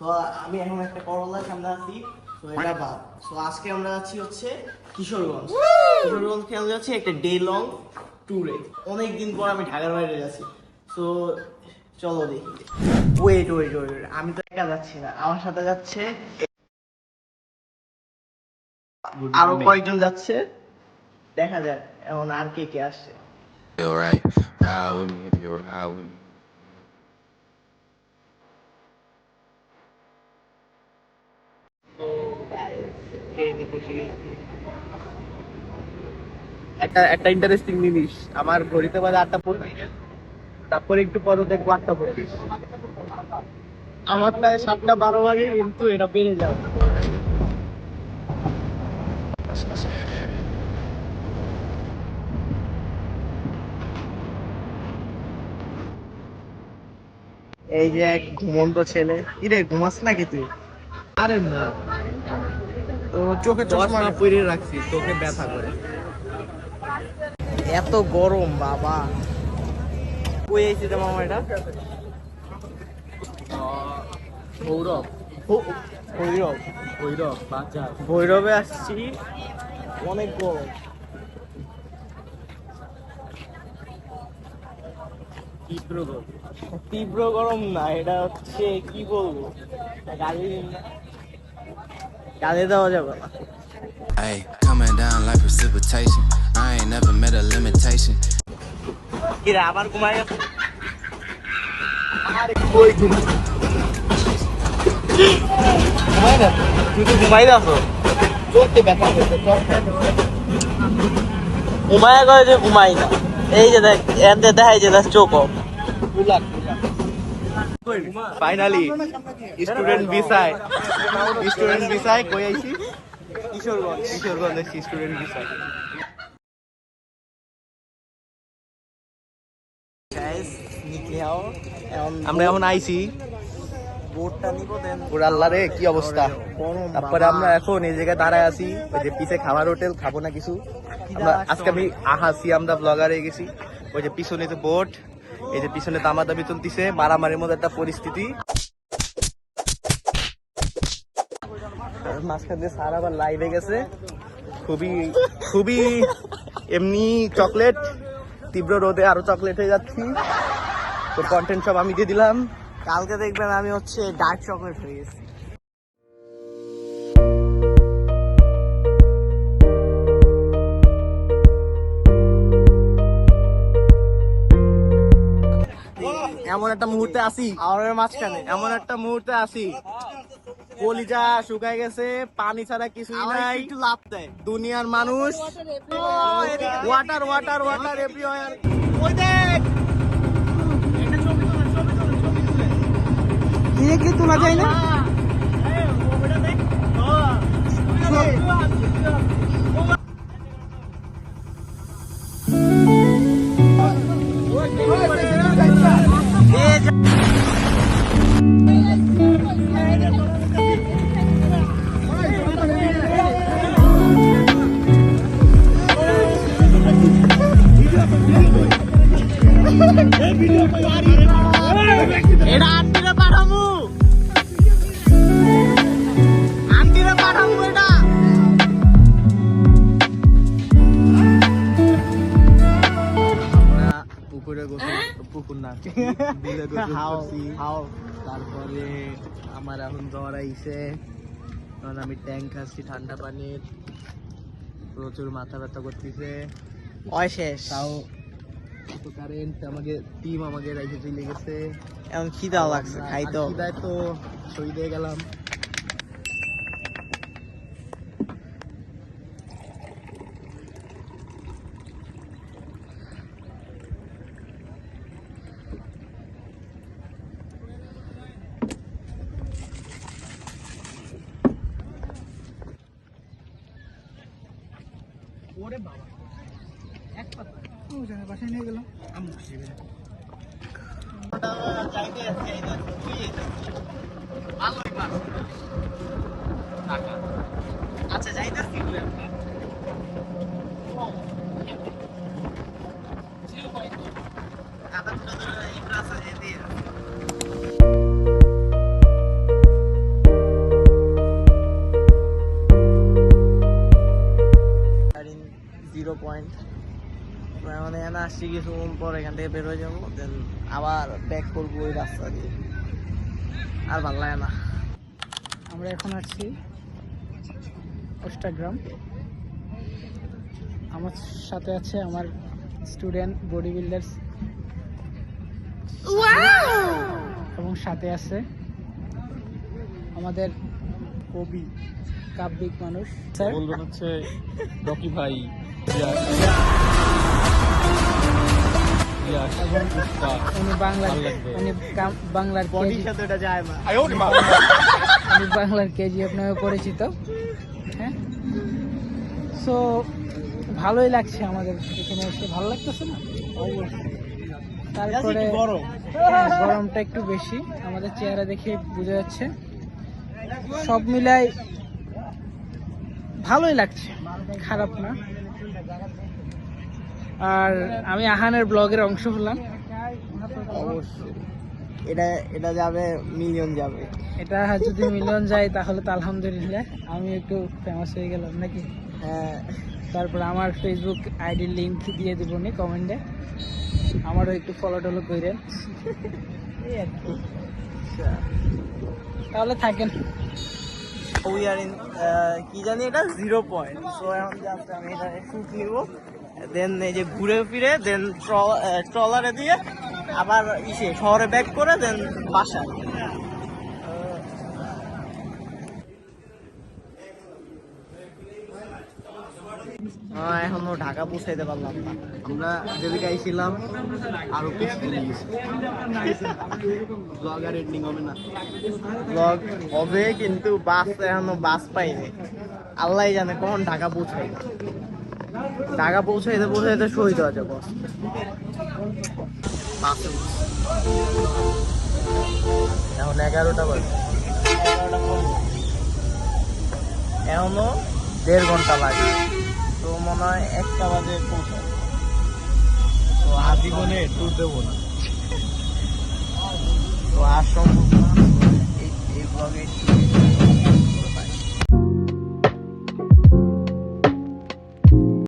So আমি এখন একটা করলার সামনে আছি, তো এটা বাদ। সো আজকে আমরা যাচ্ছি হচ্ছে কিশোরগঞ্জ। কিশোরগঞ্জ খেলে যাচ্ছি একটা ডে লং ট্যুরে। অনেকদিন পর আমি ঢাকার বাইরে যাচ্ছি। সো চলো দেখি। ওয়েট ওয়েট ওয়েট, আমি তো একা যাচ্ছি না, আমার সাথে যাচ্ছে আরো কয়েকজন যাচ্ছে। দেখা যাক এখন আর কে কে আসছে। Feel right. Ride with me if you ride with me. একটা একটা ইন্টারেস্টিং জিনিস, আমার ঘড়িতে বাজে 8:25, তারপরে একটু পরে দেখবো 8:25। আমার প্রায় 7:12 বাজে, কিন্তু এটা বেড়ে যাবে। এই যে এক ঘুমন্ত ছেলে, কিরে ঘুমাস নাকি তুই? আরে না, তো চোখে চশমা চশমা পরে রাখছি, চোখে ব্যথা করে। এত গরম বাবা। কই আইছে রে মামা এটা? ভৈরব ভৈরব। ভৈরব বাজার। ভৈরবে আসছি, অনেক গরম। তীব্র গরম। তীব্র গরম না, এটা হচ্ছে কি বলবো, গালি গালি দেওয়া যাবে না। Hey, coming down like precipitation. I ain't never met a limitation. কিরে আবার ঘুমাই গেছে? আরে কই ঘুমাই? ঘুমাই না তো? তুই তো ঘুমাই যাচ্ছ। চোখে ব্যথা করছে, ঘুমাই করে যে ঘুমাই না। এই যে দেখ, এতে দেখাই যে দেখ চোখ off। ফাইনালি স্টুডেন্ট ভিসায়, স্টুডেন্ট ভিসায় কই আইছি? কিশোরগঞ্জ। কিশোরগঞ্জ আইছি স্টুডেন্ট ভিসায়। গাইস নিকলে আও। আমরা এখন আইছি বোটটা নিবো দেন। পুরা আল্লাহ রে কি অবস্থা। গরম তারপরে বাবা। আমরা এখন এই জায়গায় দাঁড়ায় আছি, ওই যে পিছে খাবার হোটেল, খাবো না কিছু। আমরা আজকে আমি আহাসি, আমরা ব্লগারে গেছি। ওই যে পিছনে যে বোট, এই যে পিছনে দামাদামি চলতিছে, মারামারির মধ্যে একটা পরিস্থিতি। মাঝখান দিয়ে স্যার আবার লাইভে গেছে, খুবই খুবই এমনি চকলেট, তীব্র রোদে আরো চকলেট হয়ে যাচ্ছি। তো কন্টেন্ট সব আমি দিয়ে দিলাম। কালকে দেখবেন আমি হচ্ছে ডার্ক চকলেট হয়ে গেছি। এমন একটা মুহূর্তে আসি, আমাদের মাঝখানে এমন একটা মুহূর্তে আসি, কলিজা শুকায় গেছে, পানি ছাড়া কিছুই আমার নাই। একটু লাভ দেয়। দুনিয়ার মানুষ ওয়াটার ওয়াটার ওয়াটার এভরিওয়্যার। ওই দেখ, কি তোলা যায় না? এটা আন্টিরে পাঠামু, আন্টিরে পাঠামু এটা। আমরা পুকুরে গোসল, পুকুর না বিলে গোসল করছি। তারপরে আমার এখন জ্বর আইছে, কারণ আমি ট্যাঙ্ক খাচ্ছি ঠান্ডা পানির, প্রচুর মাথা ব্যথা করতেছে। ওই শেষ। তাও তো কারেন্ট আমাকে টিম আমাকে রাইখে চলে গেছে। এখন খিদাও লাগছে, খাই তো। খিদায় তো শহীদ হয়ে গেলাম। ওরে বাবা, এক পাতা বাসায় নিয়ে গেলাম। আচ্ছা যাইতেছি। পয়েন্ট। মানে এখানে আসছি কিছুক্ষণ পর এখান থেকে বের হয়ে যাবো, দেন আবার ব্যাক করবো ওই রাস্তা দিয়ে। আর ভালো লাগে না। আমরা এখন আছি অষ্টাগ্রাম। আমার সাথে আছে আমার স্টুডেন্ট বডি বিল্ডার্স এবং সাথে আছে আমাদের কবি কাব্যিক মানুষ স্যার বলবেন হচ্ছে রকি ভাই, উনি বাংলার বডির সাথে ওটা যায় না। উনি বাংলার কেজিএফ নামে পরিচিত। হ্যাঁ, সো ভালোই লাগছে আমাদের এখানে এসে। ভালো লাগতেছে না? তারপরে গরম, হ্যাঁ, গরমটা একটু বেশি আমাদের চেহারা দেখে বোঝা যাচ্ছে। সব মিলাই ভালোই লাগছে, খারাপ না। আর আমি আহানের ব্লগের অংশ হলাম। অবশ্যই এটা এটা যাবে, মিলিয়ন যাবে। এটা যদি মিলিয়ন যায় তাহলে তো আলহামদুলিল্লাহ, আমি একটু ফেমাস হয়ে গেলাম নাকি। হ্যাঁ, তারপর আমার ফেসবুক আইডির লিঙ্ক দিয়ে দিব নি কমেন্টে, আমারও একটু ফলো টলো করেন। এই আর কি। তাহলে থাকেন। উই আর ইন কি জানি এটা 0 পয়েন্ট। সো এখন জাস্ট আমি এটা শুট নিব, দেন এই যে ঘুরে ফিরে দেন ট্রলারে দিয়ে আবার শহরে ব্যাক করে দেন বাসায়। এখনো ঢাকা পৌঁছাইতে পারলাম না। আমরা যেদিকে আইছিলাম আরো পিছনে গেছি। ব্লগ আর এন্ডিং হবে না। ব্লগ হবে কিন্তু এখনো বাস পাইনি। আল্লাহ জানে কখন ঢাকা পৌঁছাই। ঢাকা পৌঁছাইতে পৌঁছাইতে শহীদ হয়ে যাবো। বাসে এখন 11টা বাজে। এখনো 1.5 ঘন্টা লাগে। তো মনে হয় 1টা বাজে পৌঁছায়। তো আজীবনে ট্যুর দেবো না, তো আর সম্ভব না। এই ব্লগে